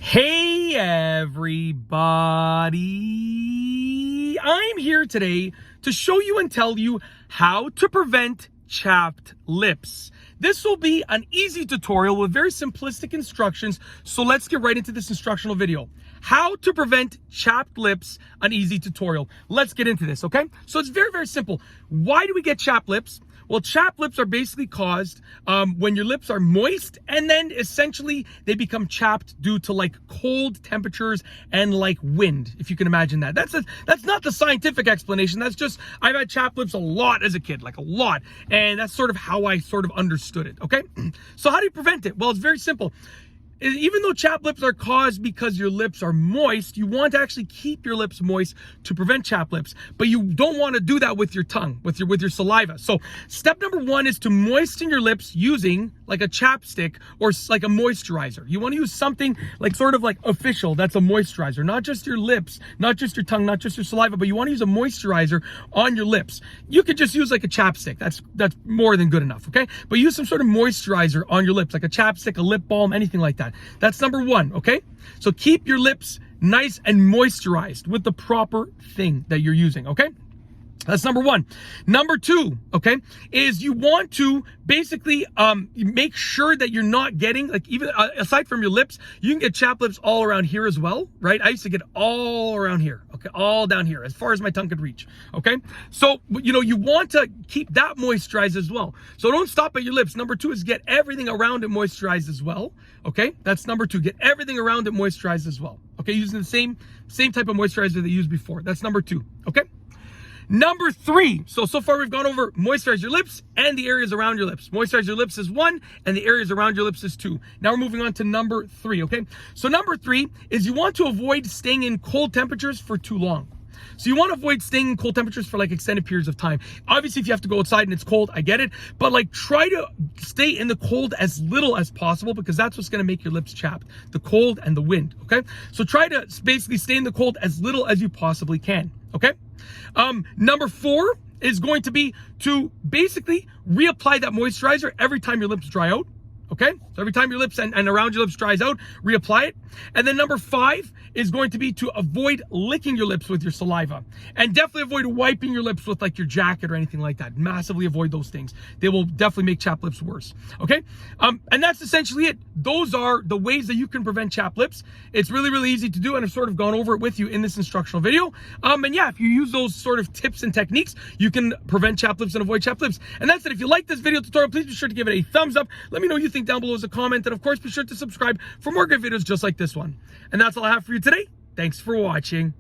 Hey everybody, I'm here today to show you and tell you how to prevent chapped lips. This will be an easy tutorial with very simplistic instructions, so let's get right into this instructional video. How to prevent chapped lips, an easy tutorial. Let's get into this, okay? So it's very, very simple. Why do we get chapped lips? Well, chapped lips are basically caused when your lips are moist and then essentially they become chapped due to like cold temperatures and like wind, if you can imagine that. That's not the scientific explanation. That's just, I've had chapped lips a lot as a kid, like a lot. And that's sort of how I sort of understood it, okay? So how do you prevent it? Well, it's very simple. Even though chapped lips are caused because your lips are moist, you want to actually keep your lips moist to prevent chapped lips, but you don't want to do that with your tongue, with your saliva. So step number one is to moisten your lips using like a chapstick or like a moisturizer. You want to use something like sort of like official that's a moisturizer, not just your lips, not just your tongue, not just your saliva, but you want to use a moisturizer on your lips. You could just use like a chapstick. That's more than good enough, okay? But use some sort of moisturizer on your lips, like a chapstick, a lip balm, anything like that. That's number one, okay? So keep your lips nice and moisturized with the proper thing that you're using, okay? That's number one. Number two, okay, is you want to basically make sure that you're not getting, like even aside from your lips, you can get chapped lips all around here as well, right? I used to get all around here, okay, all down here, as far as my tongue could reach, okay? So, you know, you want to keep that moisturized as well. So don't stop at your lips. Number two is get everything around it moisturized as well, okay? That's number two, get everything around it moisturized as well, okay? Using the same type of moisturizer that you used before. That's number two, okay? Number three, so far we've gone over moisturize your lips and the areas around your lips. Moisturize your lips is one, and the areas around your lips is two. Now we're moving on to number three, okay? So number three is you want to avoid staying in cold temperatures for too long. So you want to avoid staying in cold temperatures for like extended periods of time. Obviously, if you have to go outside and it's cold, I get it. But like try to stay in the cold as little as possible because that's what's going to make your lips chapped. The cold and the wind, okay? So try to basically stay in the cold as little as you possibly can, okay? Number four is going to be to basically reapply that moisturizer every time your lips dry out. Okay, so every time your lips and around your lips dries out, reapply it. And then number five is going to be to avoid licking your lips with your saliva. And definitely avoid wiping your lips with like your jacket or anything like that. Massively avoid those things. They will definitely make chapped lips worse. Okay, and that's essentially it. Those are the ways that you can prevent chapped lips. It's really, really easy to do, and I've sort of gone over it with you in this instructional video. And yeah, if you use those sort of tips and techniques, you can prevent chapped lips and avoid chapped lips. And that's it. If you like this video tutorial, please be sure to give it a thumbs up. Let me know what you think down below as a comment, and of course be sure to subscribe for more great videos just like this one. And that's all I have for you today. Thanks for watching.